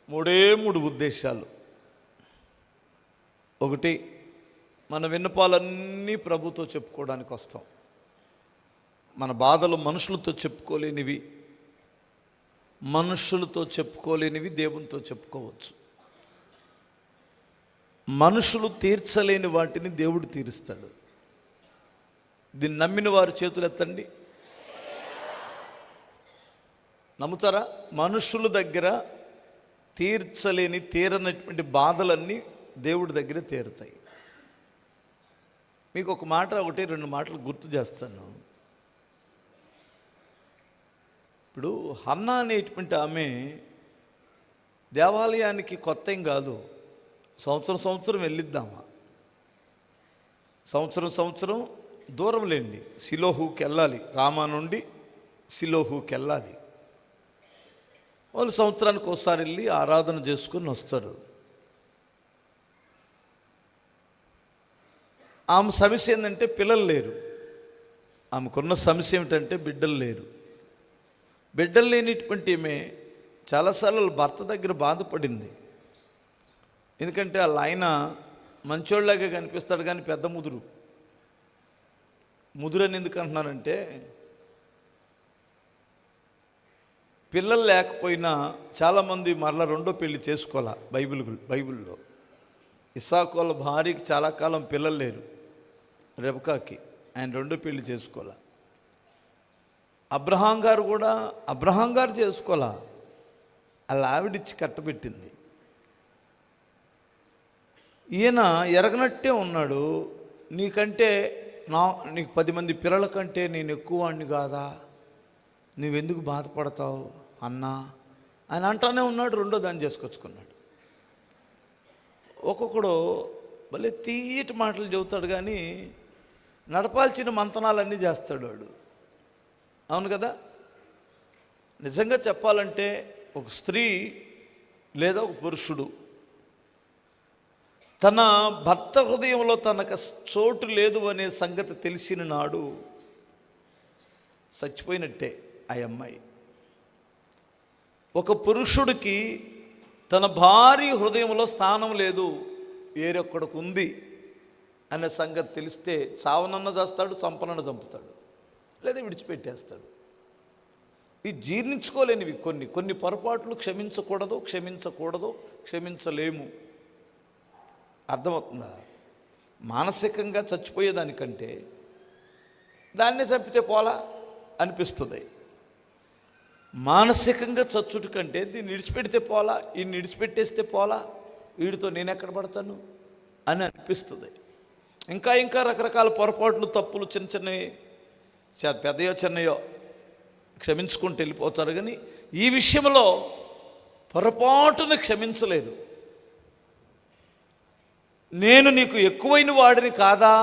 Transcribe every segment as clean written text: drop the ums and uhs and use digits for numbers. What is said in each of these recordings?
మూడు ఉద్దేశాలు. ఒకటి, మన విన్నపాలన్నీ ప్రభుతో చెప్పుకోవడానికి వస్తాం. మన బాధలు మనుషులతో చెప్పుకోలేనివి, దేవునితో చెప్పుకోవచ్చు. మనుషులు తీర్చలేని వాటిని దేవుడు తీరుస్తాడు. దీన్ని నమ్మిన వారు చేతులు ఎత్తండి. నమ్ముతారా? మనుషుల దగ్గర తీరనటువంటి బాధలన్నీ దేవుడి దగ్గర తీరుతాయి. మీకు ఒక మాట, రెండు మాటలు గుర్తు చేస్తాను. ఇప్పుడు హన్నా అనేటువంటి ఆమె దేవాలయానికి కొత్త ఏం కాదు. సంవత్సరం వెళ్ళిద్దామా, సంవత్సరం దూరం లేండి, సిలోహుకి వెళ్ళాలి. రామా నుండి సిలోహుకి వెళ్ళాలి. వాళ్ళు సంవత్సరానికి ఒకసారి వెళ్ళి ఆరాధన చేసుకుని వస్తారు. ఆమె సమస్య ఏంటంటే పిల్లలు లేరు. ఆమెకున్న సమస్య ఏమిటంటే బిడ్డలు లేరు. బిడ్డలు లేనిటువంటి ఈమె చాలాసార్లు భర్త దగ్గర బాధపడింది. ఎందుకంటే వాళ్ళ ఆయన మంచోళ్ళలాగా కనిపిస్తాడు, కానీ పెద్ద ముదురు అని ఎందుకు అంటున్నానంటే, పిల్లలు లేకపోయినా చాలామంది మరలా రెండో పెళ్లి చేసుకోవాలా. బైబిల్లో ఇస్సాకు వాళ్ళ భార్యకి చాలా కాలం పిల్లలు లేరు, రెబకాకి. ఆయన రెండో పెళ్లి చేసుకోవాలా. అబ్రహాం గారు చేసుకోవాలా. వాళ్ళ ఆవిడిచ్చి కట్టబెట్టింది. ఈయన ఎరగనట్టే ఉన్నాడు. నీకు 10 మంది పిల్లల కంటే నేను ఎక్కువ వాడిని కాదా, నువ్వెందుకు బాధపడతావు అన్నా ఆయన అంటానే ఉన్నాడు. రెండో దాన్ని చేసుకొచ్చుకున్నాడు. ఒక్కొక్కడు భలే తీయటి మాటలు చెబుతాడు, కానీ నడపాల్సిన మంతనాలన్నీ చేస్తాడు వాడు. అవును కదా? నిజంగా చెప్పాలంటే ఒక స్త్రీ లేదా ఒక పురుషుడు తన భర్త హృదయంలో తనకు చోటు లేదు అనే సంగతి తెలిసిన నాడు చచ్చిపోయినట్టే ఆ అమ్మాయి. ఒక పురుషుడికి తన భార్య హృదయంలో స్థానం లేదు, వేరొక్కడికి ఉంది అనే సంగతి తెలిస్తే చావనన్న చేస్తాడు, చంపనన్న చంపుతాడు, లేదా విడిచిపెట్టేస్తాడు. ఇవి జీర్ణించుకోలేనివి. కొన్ని పొరపాట్లు క్షమించలేము. అర్థమవుతుందా? మానసికంగా చచ్చిపోయేదానికంటే దాన్నే చంపితే పోలా అనిపిస్తుంది. మానసికంగా చచ్చుట కంటే దీన్ని విడిచిపెడితే పోలా, ఈయన్ని విడిచిపెట్టేస్తే పోలా, వీడితో నేను ఎక్కడ పడతాను అని అనిపిస్తుంది. ఇంకా రకరకాల పొరపాట్లు, తప్పులు, చిన్నవి పెద్దయో చిన్నయో క్షమించుకుంటూ వెళ్ళిపోతారు. కానీ ఈ విషయంలో పొరపాటును క్షమించలేదు. నేను నీకు ఎక్కువైన వాడిని కాదా,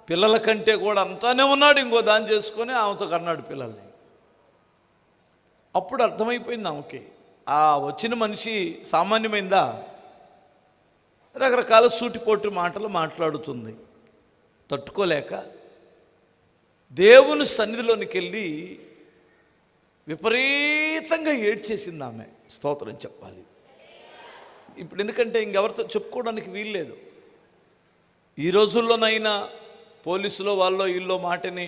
పిల్లల కంటే కూడా అంతానే ఉన్నాడు, ఇంకో దాన్ని చేసుకొని ఆమెతో కన్నాడు పిల్లల్ని. అప్పుడు అర్థమైపోయింది ఆమెకి, ఆ వచ్చిన మనిషి సామాన్యమైందా, రకరకాల సూటిపోటు మాటలు మాట్లాడుతుంది. తట్టుకోలేక దేవుని సన్నిధిలోనికి వెళ్ళి విపరీతంగా ఏడ్చేసింది ఆమె. స్తోత్రం చెప్పాలి. ఇప్పుడు ఎందుకంటే ఇంకెవరితో చెప్పుకోవడానికి వీల్లేదు. ఈ రోజుల్లోనైనా పోలీసులో వాళ్ళో ఇల్లో మాటని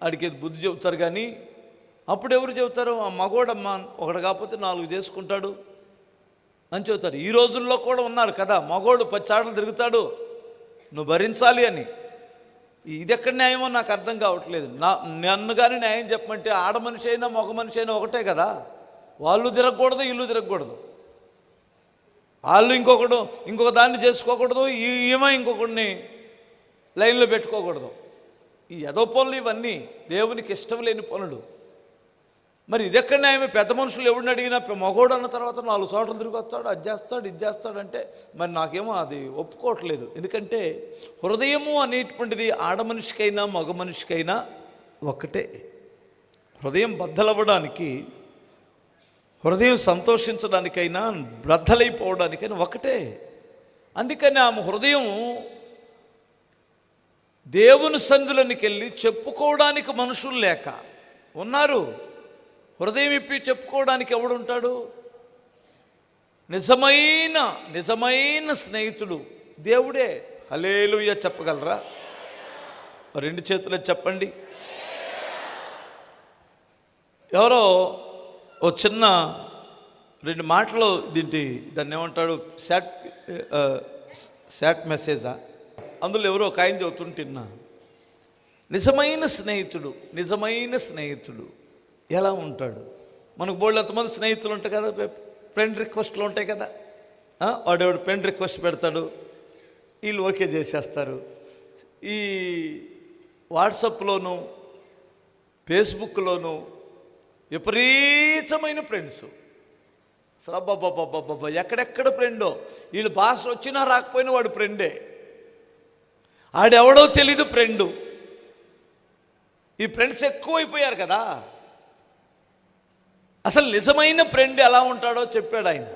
అడిగేది బుద్ధి చెబుతారు, కానీ అప్పుడు ఎవరు చెబుతారు? ఆ మగోడమ్మా ఒకడు కాకపోతే 4 చేసుకుంటాడు అని చెబుతారు. ఈ రోజుల్లో కూడా ఉన్నారు కదా, మగోడు 10 చాటలు తిరుగుతాడు, నువ్వు భరించాలి అని. ఇది ఎక్కడ న్యాయమో నాకు అర్థం కావట్లేదు. నన్ను కానీ న్యాయం చెప్పమంటే ఆడ మనిషి అయినా మగ మనిషి అయినా ఒకటే కదా. వాళ్ళు తిరగకూడదు, ఇల్లు తిరగకూడదు. వాళ్ళు ఇంకొక దాన్ని చేసుకోకూడదు, ఈమె ఇంకొకడిని లైన్లో పెట్టుకోకూడదు. ఈ ఎదో పనులు ఇవన్నీ దేవునికి ఇష్టం లేని పనులు. మరి ఇదెక్కడ న్యాయమే? పెద్ద మనుషులు ఎవరిని అడిగినా మగోడు అన్న తర్వాత 4 చోట్ల తిరిగి వస్తాడు, అది చేస్తాడు, ఇది చేస్తాడంటే మరి నాకేమో అది ఒప్పుకోవట్లేదు. ఎందుకంటే హృదయము అనేటువంటిది ఆడ మనిషికైనా మగ మనిషికైనా ఒకటే. హృదయం బద్దలవ్వడానికి, హృదయం సంతోషించడానికైనా బద్దలైపోవడానికైనా ఒకటే. అందుకని ఆమె హృదయం దేవుని సందులోనికి వెళ్ళి చెప్పుకోవడానికి మనుషులు లేక ఉన్నారు. హృదయం ఇప్పి చెప్పుకోవడానికి ఎవడుంటాడు? నిజమైన స్నేహితుడు దేవుడే. హల్లెలూయా చెప్పగలరా? రెండు చేతులు చెప్పండి. ఎవరో ఓ చిన్న రెండు మాటలు దాన్ని ఏమంటాడు, శాట్ మెసేజా, అందులో ఎవరో ఒక ఆయన చదువుతుంటున్నా, నిజమైన స్నేహితుడు ఎలా ఉంటాడు? మనకు బోల్డ్ ఎంతమంది స్నేహితులు ఉంటాయి కదా, ఫ్రెండ్ రిక్వెస్ట్లు ఉంటాయి కదా. వాడెవడు ఫ్రెండ్ రిక్వెస్ట్ పెడతాడు, వీళ్ళు ఓకే చేసేస్తారు. ఈ వాట్సాప్లోను ఫేస్బుక్లోను విపరీతమైన ఫ్రెండ్స్. అసలు అబ్బాబ్బాబ్బాబ్బా ఎక్కడెక్కడ ఫ్రెండో, వీళ్ళు భాష వచ్చినా రాకపోయినా వాడు ఫ్రెండే, ఆడెవడో తెలీదు ఫ్రెండు. ఈ ఫ్రెండ్స్ ఎక్కువైపోయారు కదా. అసలు నిజమైన ఫ్రెండ్ ఎలా ఉంటాడో చెప్పాడు ఆయన.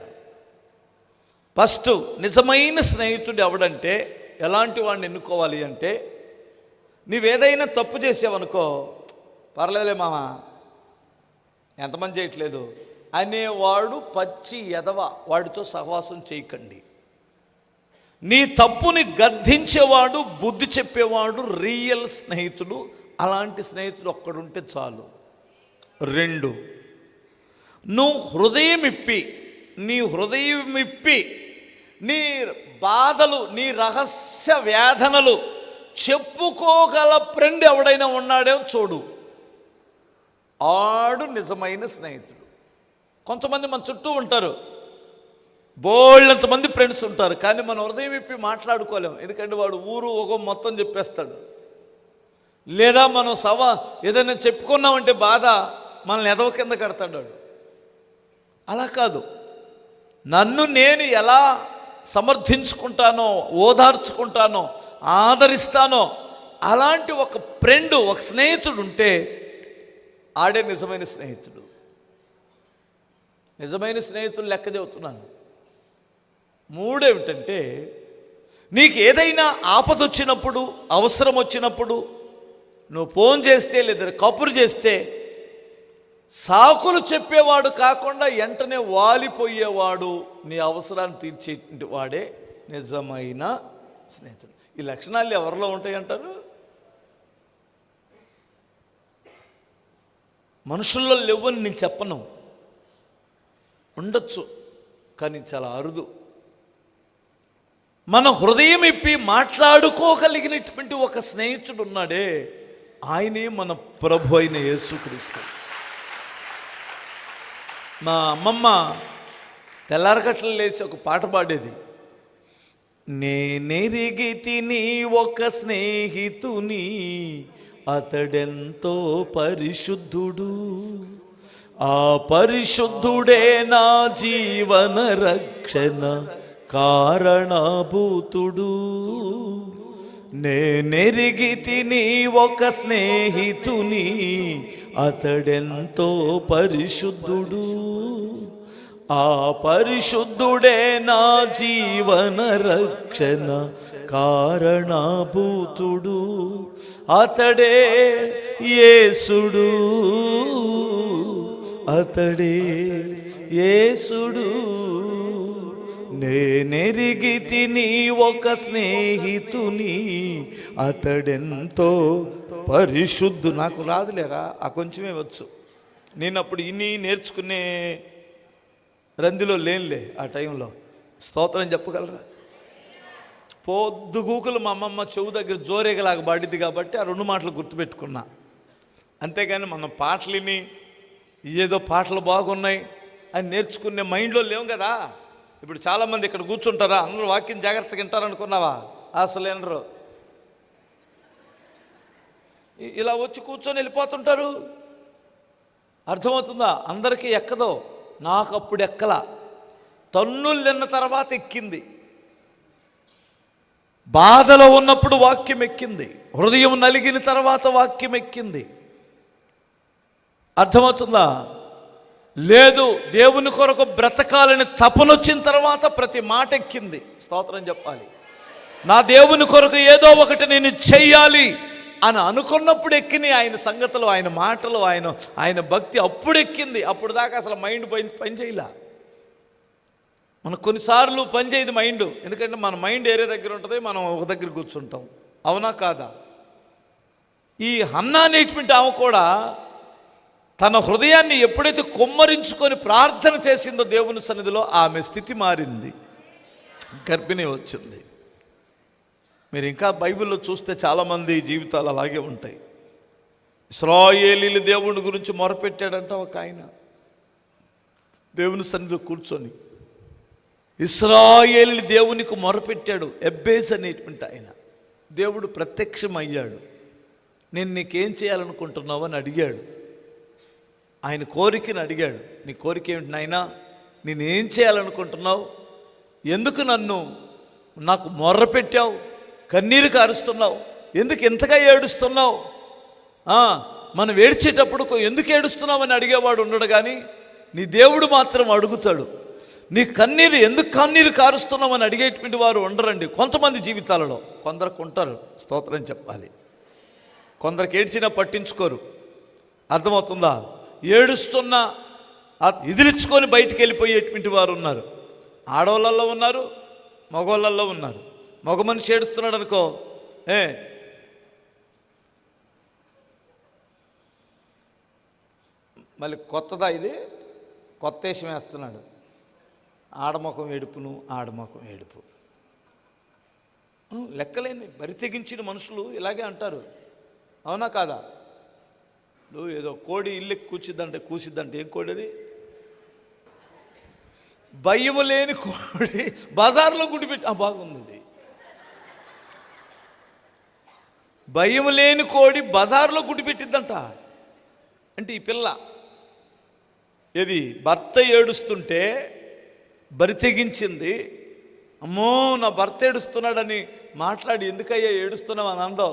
ఫస్ట్ నిజమైన స్నేహితుడు ఎవడంటే, ఎలాంటి వాడిని ఎన్నుకోవాలి అంటే, నీవేదైనా తప్పు చేసావనుకో, పర్లేదులే మామ, ఎంతమంది చేయట్లేదు అనేవాడు పచ్చి ఎదవ, వాడితో సహవాసం చేయకండి. నీ తప్పుని గద్దించేవాడు, బుద్ధి చెప్పేవాడు రియల్ స్నేహితుడు. అలాంటి స్నేహితుడు ఒక్కడుంటే చాలు. రెండు, నువ్వు హృదయం ఇప్పి నీ బాధలు, నీ రహస్య వేదనలు చెప్పుకోగల ఫ్రెండ్ ఎవడైనా ఉన్నాడేమో చూడు, ఆడు నిజమైన స్నేహితుడు. కొంతమంది మన చుట్టూ ఉంటారు, బోళ్ళంతమంది ఫ్రెండ్స్ ఉంటారు, కానీ మన హృదయం ఇప్పి మాట్లాడుకోలేము. ఎందుకంటే వాడు ఊరు ఒక మొత్తం చెప్పేస్తాడు. లేదా మనం ఏదైనా చెప్పుకున్నామంటే బాధ మనల్ని ఎదవ కింద కడతాడు వాడు. అలా కాదు, నన్ను నేను ఎలా సమర్థించుకుంటానో, ఓదార్చుకుంటానో, ఆదరిస్తానో అలాంటి ఒక ఫ్రెండ్, ఒక స్నేహితుడు ఉంటే ఆడే నిజమైన స్నేహితుడు. నిజమైన స్నేహితుడు లెక్క చెబుతున్నాను. మూడేమిటంటే, నీకు ఏదైనా ఆపద వచ్చినప్పుడు, అవసరం వచ్చినప్పుడు నువ్వు ఫోన్ చేస్తే లేదా కబురు చేస్తే సాకులు చెప్పేవాడు కాకుండా వెంటనే వాలిపోయేవాడు, నీ అవసరాన్ని తీర్చే వాడే నిజమైన స్నేహితుడు. ఈ లక్షణాలు ఎవరిలో ఉంటాయంటారు? మనుషుల్లో లేవని నేను చెప్పను, ఉండొచ్చు, కానీ చాలా అరుదు. మన హృదయం ఇప్పి మాట్లాడుకోగలిగినటువంటి ఒక స్నేహితుడు ఉన్నాడే, ఆయనే మన ప్రభు అయిన యేసుక్రీస్తు. మా అమ్మమ్మ తెల్లారగట్ల లేచి ఒక పాట పాడేది. నేనెరిగి తిని ఒక స్నేహితుని, అతడెంతో పరిశుద్ధుడు, ఆ పరిశుద్ధుడే నా జీవన రక్షణ కారణభూతుడు. నేనెరిగి తిని ఒక స్నేహితుని, అతడెంతో పరిశుద్ధుడు, ఆ పరిశుద్ధుడే నా జీవన రక్షణ కారణభూతుడు. అతడే యేసుడు, అతడే యేసుడు. నేనెరిగి తిని ఒక స్నేహితుని, అతడెంతో పరిశుద్ధు. నాకు రాదులేరా, ఆ కొంచెమే వచ్చు. నేను అప్పుడు ఇన్ని నేర్చుకునే రందిలో లేనులే ఆ టైంలో. స్తోత్రం చెప్పగలరా? పొద్దుగూకులు మా అమ్మమ్మ చెవు దగ్గర జోరేగలాగా పాడిద్ది కాబట్టి ఆ రెండు మాటలు గుర్తుపెట్టుకున్నా. అంతేగాని మనం పాటలిని ఏదో పాటలు బాగున్నాయి అని నేర్చుకునే మైండ్లో లేవు కదా. ఇప్పుడు చాలామంది ఇక్కడ కూర్చుంటారా, అందరూ వాక్యం జాగ్రత్తగా వింటారనుకున్నావా? అసలు వినరు. ఇలా వచ్చి కూర్చొని వెళ్ళిపోతుంటారు. అర్థమవుతుందా? అందరికీ ఎక్కదో, నాకు అప్పుడు ఎక్కలా. తన్నులు తిన్న తర్వాత ఎక్కింది. బాధలో ఉన్నప్పుడు వాక్యం ఎక్కింది, హృదయం నలిగిన తర్వాత వాక్యం ఎక్కింది. అర్థమవుతుందా? లేదు, దేవుని కొరకు బ్రతకాలని తపనొచ్చిన తర్వాత ప్రతి మాట ఎక్కింది. స్తోత్రం చెప్పాలి. నా దేవుని కొరకు ఏదో ఒకటి నేను చెయ్యాలి అని అనుకున్నప్పుడు ఎక్కినాయి ఆయన సంగతులు, ఆయన మాటలు, ఆయన భక్తి అప్పుడు ఎక్కింది. అప్పుడు దాకా అసలు మైండ్ పని చేయలే. మనకు కొన్నిసార్లు పని చేయదు మైండ్, ఎందుకంటే మన మైండ్ ఏరే దగ్గర ఉంటుంది, మనం ఒక దగ్గర కూర్చుంటాం. అవునా కాదా? ఈ హన్నా అనేటువంటి ఆమె కూడా తన హృదయాన్ని ఎప్పుడైతే కొమ్మరించుకొని ప్రార్థన చేసిందో దేవుని సన్నిధిలో, ఆమె స్థితి మారింది, గర్భిణి వచ్చింది. మీరు ఇంకా బైబిల్లో చూస్తే చాలామంది జీవితాలు అలాగే ఉంటాయి. ఇశ్రాయేలీయులు దేవుని గురించి మొరపెట్టాడంట ఒక ఆయన, దేవుని సన్నిధిలో కూర్చొని ఇశ్రాయేలీయులు దేవునికి మొరపెట్టాడు. ఎబ్బేస్ అనేటువంటి ఆయన, దేవుడు ప్రత్యక్షమయ్యాడు. నేను నీకేం చేయాలనుకుంటున్నావు అని అడిగాడు. ఆయన కోరికని అడిగాడు. నీ కోరిక ఏమిటి నాయనా? నేనేం చేయాలనుకుంటున్నావు? ఎందుకు నాకు మొర్ర పెట్టావు? కన్నీరు కారుస్తున్నావు? ఎందుకు ఎంతగా ఏడుస్తున్నావు? మనం ఏడ్చేటప్పుడు ఎందుకు ఏడుస్తున్నావు అని అడిగేవాడు ఉండడు, కానీ నీ దేవుడు మాత్రం అడుగుతాడు. నీ ఎందుకు కన్నీరు కారుస్తున్నావు అని అడిగేటువంటి వారు ఉండరండి కొంతమంది జీవితాలలో. కొందరికి ఉంటారు, స్తోత్రం చెప్పాలి. కొందరికి ఏడ్చినా పట్టించుకోరు. అర్థమవుతుందా? ఏడుస్తున్నా ఎదిరించుకొని బయటికి వెళ్ళిపోయేటువంటి వారు ఉన్నారు. ఆడవాళ్ళల్లో ఉన్నారు, మగవాళ్ళల్లో ఉన్నారు. మగ మనిషి ఏడుస్తున్నాడు అనుకో, మళ్ళీ కొత్తదా ఇది, కొత్త వేషం వేస్తున్నాడు. ఆడముఖం ఏడుపును, ఆడముఖం ఏడుపు. లెక్కలేని బరి తెగించిన మనుషులు ఇలాగే అంటారు. అవునా కాదా? నువ్వు ఏదో కోడి ఇల్లుకి కూసిద్దంటే ఏం కోడి అది? భయము లేని కోడి బజార్లో గుడిపెట్టి, బాగుంది ఇది. భయము లేని కోడి బజార్లో గుడిపెట్టిద్దంట. అంటే ఈ పిల్ల ఏది భర్త ఏడుస్తుంటే బరి తెగించింది. అమ్మో నా భర్త ఏడుస్తున్నాడని మాట్లాడి, ఎందుకయ్యా ఏడుస్తున్నావు అని అందో.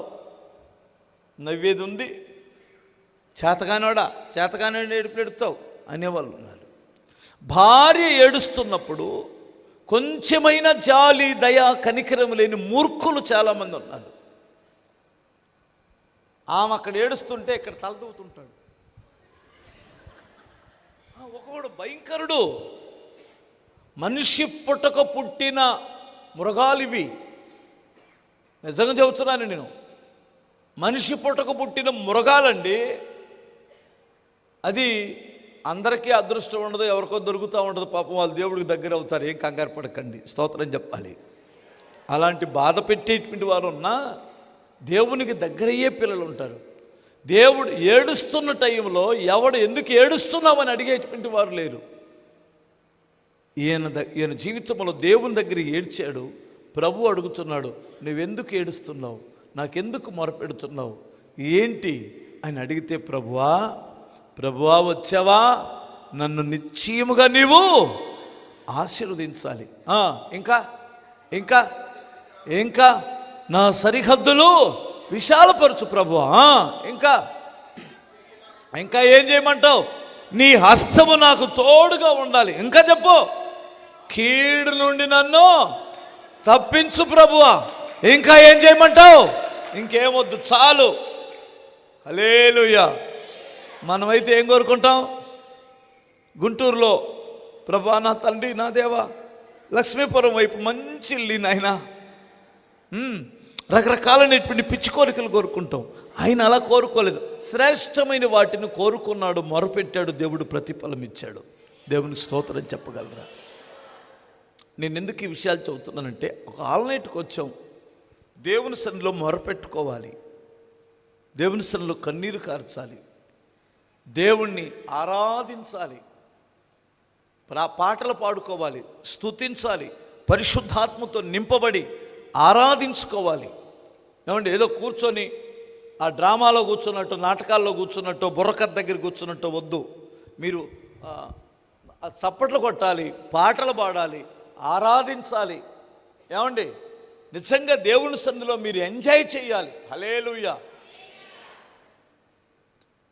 నవ్వేది ఉంది, చేతకాని ఏడుపులు ఎడుతావు అనేవాళ్ళు ఉన్నారు. భార్య ఏడుస్తున్నప్పుడు కొంచెమైనా జాలి, దయ, కనికరం లేని మూర్ఖులు చాలామంది ఉన్నారు. ఆమె అక్కడ ఏడుస్తుంటే ఇక్కడ తలదూతుంటాడు. ఒకడు భయంకరుడు. మనిషి పుట్టక పుట్టిన మృగాలివి. నిజంగా చెబుతున్నాను నేను. మనిషి పుట్టక పుట్టిన మృగాలండి. అది అందరికీ అదృష్టం ఉండదు, ఎవరికో దొరుకుతూ ఉండదు. పాపం వాళ్ళు దేవుడికి దగ్గర అవుతారు. ఏం కంగారు పడకండి, స్తోత్రం చెప్పాలి. అలాంటి బాధ పెట్టేటువంటి వారు ఉన్నా దేవునికి దగ్గరయ్యే పిల్లలు ఉంటారు. దేవుడు ఏడుస్తున్న టైంలో ఎవడు ఎందుకు ఏడుస్తున్నామని అడిగేటువంటి వారు లేరు. ఈయన జీవితంలో దేవుని దగ్గర ఏడ్చాడు. ప్రభు అడుగుతున్నాడు, నువ్వెందుకు ఏడుస్తున్నావు? నాకెందుకు మొరపెడుతున్నావు? ఏంటి అని అడిగితే, ప్రభువా వచ్చావా? నన్ను నిశ్చయముగా నీవు ఆశీర్వదించాలి. ఇంకా ఇంకా ఇంకా నా సరిహద్దులు విశాలపరచు ప్రభువా. ఇంకా ఇంకా ఏం చేయమంటావు? నీ హస్తము నాకు తోడుగా ఉండాలి. ఇంకా చెప్పు. కీడు నుండి నన్ను తప్పించు ప్రభువా. ఇంకా ఏం చేయమంటావు? ఇంకేమొద్దు, చాలు. హల్లెలూయా. మనమైతే ఏం కోరుకుంటాం? గుంటూరులో, ప్రభువా నా తండ్రి, నా దేవా, లక్ష్మీపురం వైపు మంచి ఇల్లు నాయన, రకరకాలైనటువంటి పిచ్చి కోరికలు కోరుకుంటాం. ఆయన అలా కోరుకోలేదు. శ్రేష్టమైన వాటిని కోరుకున్నాడు, మొరపెట్టాడు, దేవుడు ప్రతిఫలం ఇచ్చాడు. దేవునికి స్తోత్రం చెప్పగలరా? నేను ఎందుకు ఈ విషయాలు చెబుతున్నానంటే, ఒక ఆల్నైట్కి వచ్చాం. దేవుని సన్నిధిలో మొరపెట్టుకోవాలి, దేవుని సన్నిధిలో కన్నీరు కార్చాలి, దేవుణ్ణి ఆరాధించాలి, పాటలు పాడుకోవాలి, స్తుతించాలి, పరిశుద్ధాత్మతో నింపబడి ఆరాధించుకోవాలి. ఏమంటే ఏదో కూర్చొని ఆ డ్రామాలో కూర్చున్నట్టు, నాటకాల్లో కూర్చున్నట్టు, బుర్రకథ దగ్గర కూర్చున్నట్టు వద్దు. మీరు చప్పట్లు కొట్టాలి, పాటలు పాడాలి, ఆరాధించాలి. ఏమండి నిజంగా దేవుని సన్నిధిలో మీరు ఎంజాయ్ చేయాలి. హల్లెలూయా.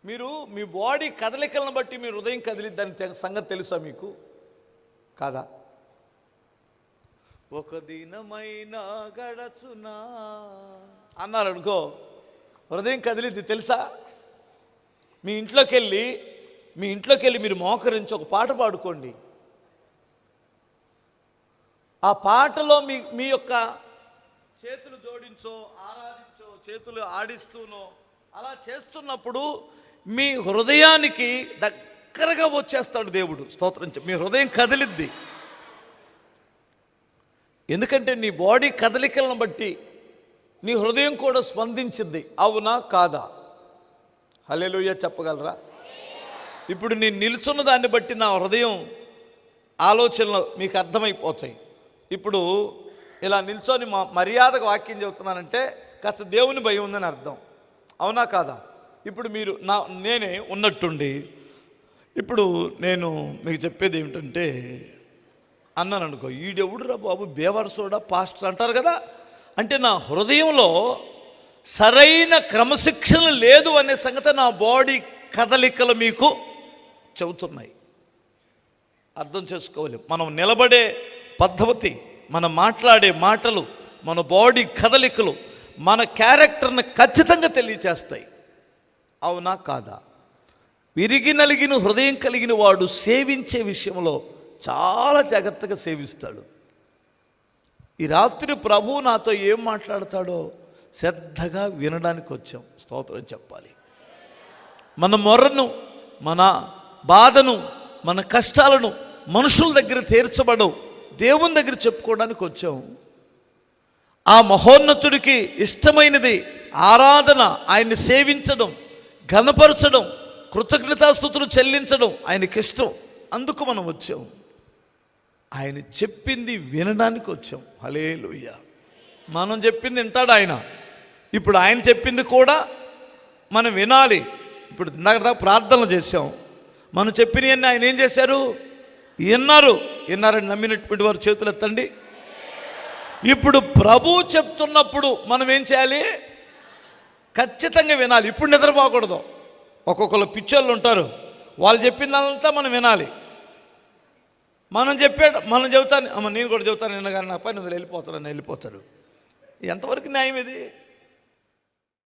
మీరు మీ బాడీ కదలికలను బట్టి మీ హృదయం కదిలిద్దని సంగతి తెలుసా మీకు? కాదా? ఒక దినమైనా గడచునా అన్నారు అనుకో, హృదయం కదిలిద్ది తెలుసా? మీ ఇంట్లోకి వెళ్ళి మీరు మోకరించి ఒక పాట పాడుకోండి. ఆ పాటలో మీ మీ యొక్క చేతులు జోడించో, ఆరాధించో, చేతులు ఆడిస్తూనో అలా చేస్తున్నప్పుడు మీ హృదయానికి దగ్గరగా వచ్చేస్తాడు దేవుడు. స్తోత్రం. మీ హృదయం కదిలిద్ది. ఎందుకంటే నీ బాడీ కదలికలను బట్టి నీ హృదయం కూడా స్పందించింది. అవునా కాదా? హల్లెలూయా చెప్పగలరా? ఇప్పుడు నేను నిల్చున్న దాన్ని బట్టి నా హృదయం ఆలోచనలు మీకు అర్థమైపోతాయి. ఇప్పుడు ఇలా నిల్చొని మర్యాదగా వాక్యం చెబుతున్నానంటే కాస్త దేవుని భయం ఉందని అర్థం. అవునా కాదా? ఇప్పుడు మీరు నేనే ఉన్నట్టుండి ఇప్పుడు నేను మీకు చెప్పేది ఏమిటంటే, అన్నాను అనుకో, ఈడెవడురా బాబు బేవర్సోడా పాస్టర్ అంటారు కదా. అంటే నా హృదయంలో సరైన క్రమశిక్షణ లేదు అనే సంగతి నా బాడీ కదలికలు మీకు చెబుతున్నాయి. అర్థం చేసుకోవాలి. మనం నిలబడే పద్ధతి, మనం మాట్లాడే మాటలు, మన బాడీ కదలికలు మన క్యారెక్టర్ని ఖచ్చితంగా తెలియచేస్తాయి. అవునా కాదా? విరిగి నలిగిన హృదయం కలిగిన వాడు సేవించే విషయంలో చాలా జాగ్రత్తగా సేవిస్తాడు. ఈ రాత్రి ప్రభువు నాతో ఏం మాట్లాడతాడో శ్రద్ధగా వినడానికి వచ్చాం. స్తోత్రం చెప్పాలి. మన మొర్రను, మన బాధను, మన కష్టాలను మనుషుల దగ్గర తీర్చబడవు, దేవుని దగ్గర చెప్పుకోవడానికి వచ్చాం. ఆ మహోన్నతుడికి ఇష్టమైనది ఆరాధన, ఆయన్ని సేవించడం, ఘనపరచడం, కృతజ్ఞతాస్తుతులు చెల్లించడం ఆయనకి ఇష్టం. అందుకు మనం వచ్చాం. ఆయన చెప్పింది వినడానికి వచ్చాం. హల్లెలూయా. మనం చెప్పింది వింటాడు ఆయన. ఇప్పుడు ఆయన చెప్పింది కూడా మనం వినాలి. ఇప్పుడు ఇందాక ప్రార్థనలు చేశాం. మనం చెప్పినవన్నీ ఆయన ఏం చేశారు? విన్నారని నమ్మినటువంటి వారు చేతులు ఎత్తండి. ఇప్పుడు ప్రభు చెప్తున్నప్పుడు మనం ఏం చేయాలి? ఖచ్చితంగా వినాలి. ఇప్పుడు నిద్రపోకూడదు. ఒక్కొక్కరు పిచ్చోళ్ళు ఉంటారు, వాళ్ళు చెప్పిందంతా మనం వినాలి. మనం చెబుతాను, నేను కూడా చెబుతాను, నిన్నగానే నా పని వెళ్ళిపోతాను, వెళ్ళిపోతారు. ఎంతవరకు న్యాయం ఇది?